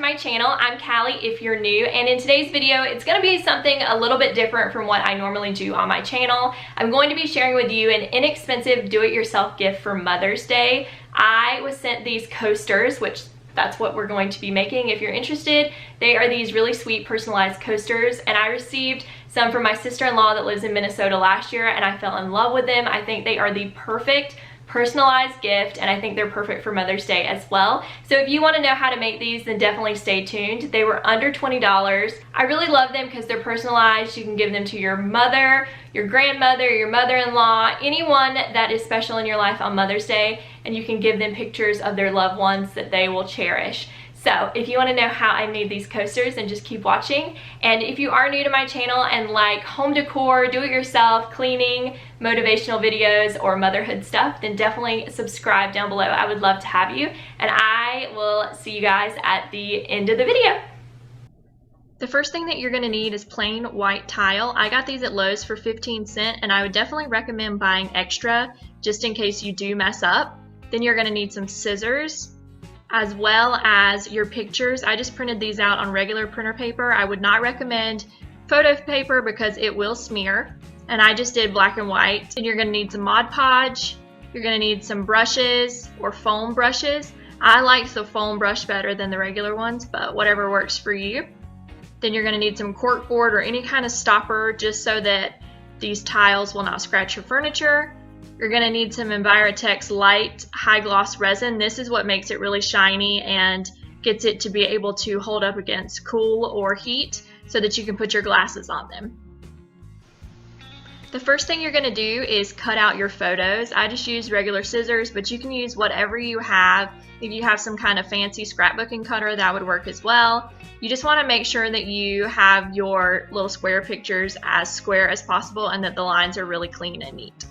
my channel. I'm Callie if you're new, and in today's video it's going to be something a little bit different from what I normally do on my channel. I'm going to be sharing with you an inexpensive do-it-yourself gift for Mother's Day. I was sent these coasters, which that's what we're going to be making if you're interested. They are these really sweet personalized coasters, and I received some from my sister-in-law that lives in Minnesota last year, and I fell in love with them. I think they are the perfect personalized gift, and I think they're perfect for Mother's Day as well. So if you want to know how to make these, then definitely stay tuned. They were under $20. I really love them because they're personalized. You can give them to your mother, your grandmother, your mother-in-law, anyone that is special in your life on Mother's Day, and you can give them pictures of their loved ones that they will cherish. So if you want to know how I made these coasters, then just keep watching. And if you are new to my channel and like home decor, do-it-yourself, cleaning, motivational videos, or motherhood stuff, then definitely subscribe down below. I would love to have you. And I will see you guys at the end of the video. The first thing that you're going to need is plain white tile. I got these at Lowe's for 15 cents, and I would definitely recommend buying extra just in case you do mess up. Then you're going to need some scissors, as well as your pictures. I just printed these out on regular printer paper. I would not recommend photo paper because it will smear, and I just did black and white. And you're going to need some Mod Podge. You're going to need some brushes or foam brushes. I like the foam brush better than the regular ones, but whatever works for you. Then you're going to need some cork board or any kind of stopper just so that these tiles will not scratch your furniture. You're going to need some Envirotex light high gloss resin. This is what makes it really shiny and gets it to be able to hold up against cool or heat so that you can put your glasses on them. The first thing you're going to do is cut out your photos. I just used regular scissors, but you can use whatever you have. If you have some kind of fancy scrapbooking cutter, that would work as well. You just want to make sure that you have your little square pictures as square as possible and that the lines are really clean and neat.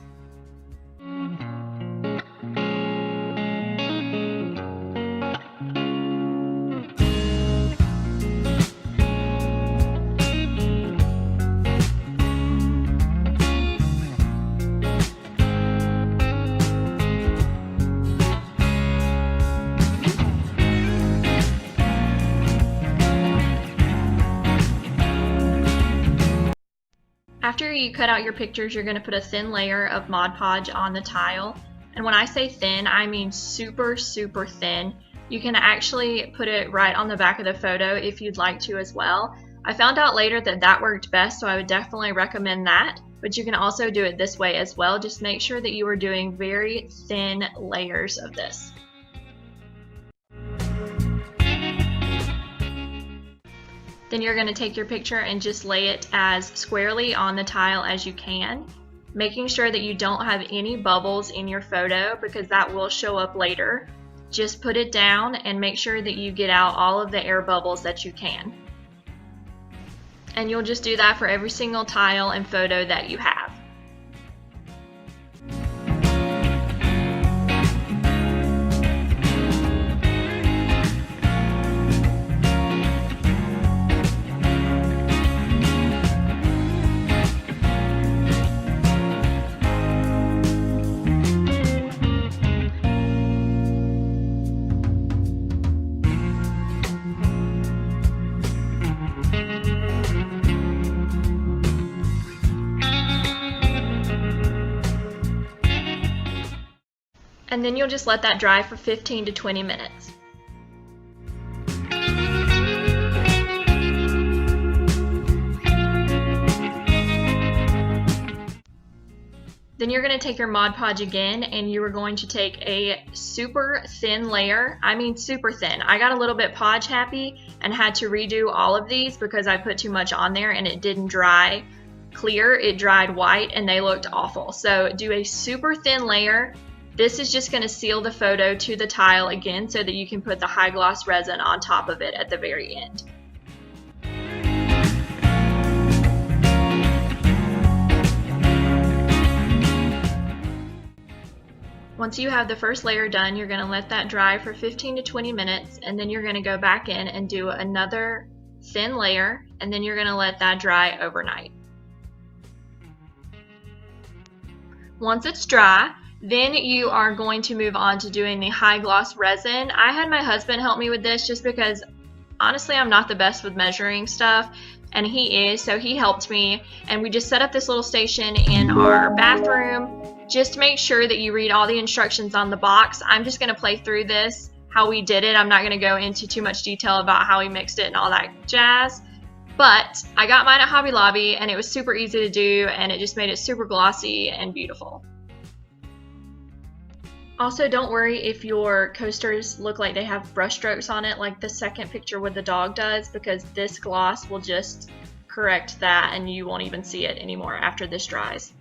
After you cut out your pictures, you're going to put a thin layer of Mod Podge on the tile. And when I say thin, I mean super, super thin. You can actually put it right on the back of the photo if you'd like to as well. I found out later that that worked best, so I would definitely recommend that. But you can also do it this way as well. Just make sure that you are doing very thin layers of this. Then you're going to take your picture and just lay it as squarely on the tile as you can, making sure that you don't have any bubbles in your photo because that will show up later. Just put it down and make sure that you get out all of the air bubbles that you can. And you'll just do that for every single tile and photo that you have. And then you'll just let that dry for 15 to 20 minutes. Then you're going to take your Mod Podge again, and you are going to take a super thin layer. I mean super thin. I got a little bit Podge happy and had to redo all of these because I put too much on there and it didn't dry clear. It dried white and they looked awful. So do a super thin layer. This is just going to seal the photo to the tile again so that you can put the high gloss resin on top of it at the very end. Once you have the first layer done, you're going to let that dry for 15 to 20 minutes, and then you're going to go back in and do another thin layer, and then you're going to let that dry overnight. Once it's dry, then you are going to move on to doing the high gloss resin. I had my husband help me with this just because honestly, I'm not the best with measuring stuff, and he is, so he helped me, and we just set up this little station in our bathroom. Just make sure that you read all the instructions on the box. I'm just going to play through this, how we did it. I'm not going to go into too much detail about how we mixed it and all that jazz. But I got mine at Hobby Lobby, and it was super easy to do, and it just made it super glossy and beautiful. Also, don't worry if your coasters look like they have brush strokes on it like the second picture with the dog does, because this gloss will just correct that and you won't even see it anymore after this dries.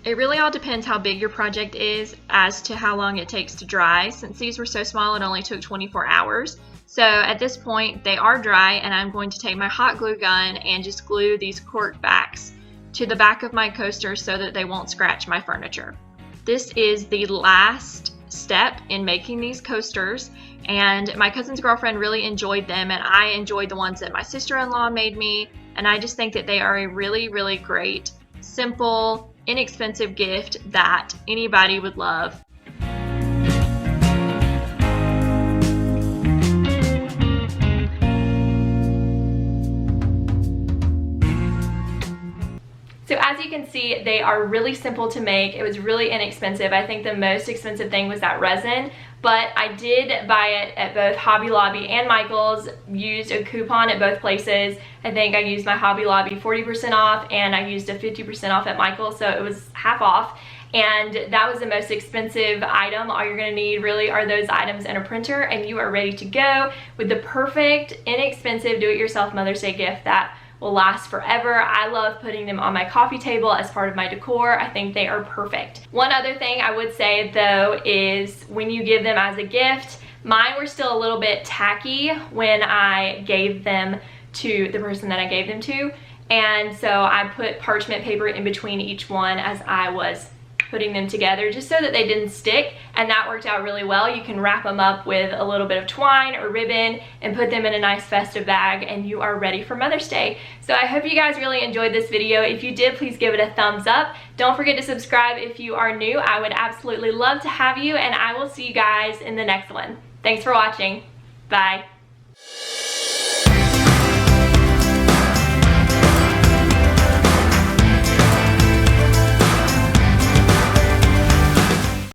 It really all depends how big your project is as to how long it takes to dry. Since these were so small, it only took 24 hours. So at this point, they are dry, and I'm going to take my hot glue gun and just glue these cork backs to the back of my coaster so that they won't scratch my furniture. This is the last step in making these coasters, and my cousin's girlfriend really enjoyed them, and I enjoyed the ones that my sister-in-law made me, and I just think that they are a really, really great, simple, inexpensive gift that anybody would love. So as you can see, they are really simple to make. It was really inexpensive. I think the most expensive thing was that resin, but I did buy it at both Hobby Lobby and Michael's, used a coupon at both places. I think I used my Hobby Lobby 40% off, and I used a 50% off at Michael's, so it was half off. And that was the most expensive item. All you're gonna need really are those items and a printer, and you are ready to go with the perfect, inexpensive, do-it-yourself Mother's Day gift that will last forever. I love putting them on my coffee table as part of my decor. I think they are perfect. One other thing I would say though is when you give them as a gift, mine were still a little bit tacky when I gave them to the person that I gave them to. And so I put parchment paper in between each one as I was putting them together, just so that they didn't stick, and that worked out really well. You can wrap them up with a little bit of twine or ribbon and put them in a nice festive bag, and you are ready for Mother's Day. So I hope you guys really enjoyed this video. If you did, please give it a thumbs up. Don't forget to subscribe if you are new. I would absolutely love to have you, and I will see you guys in the next one. Thanks for watching. Bye.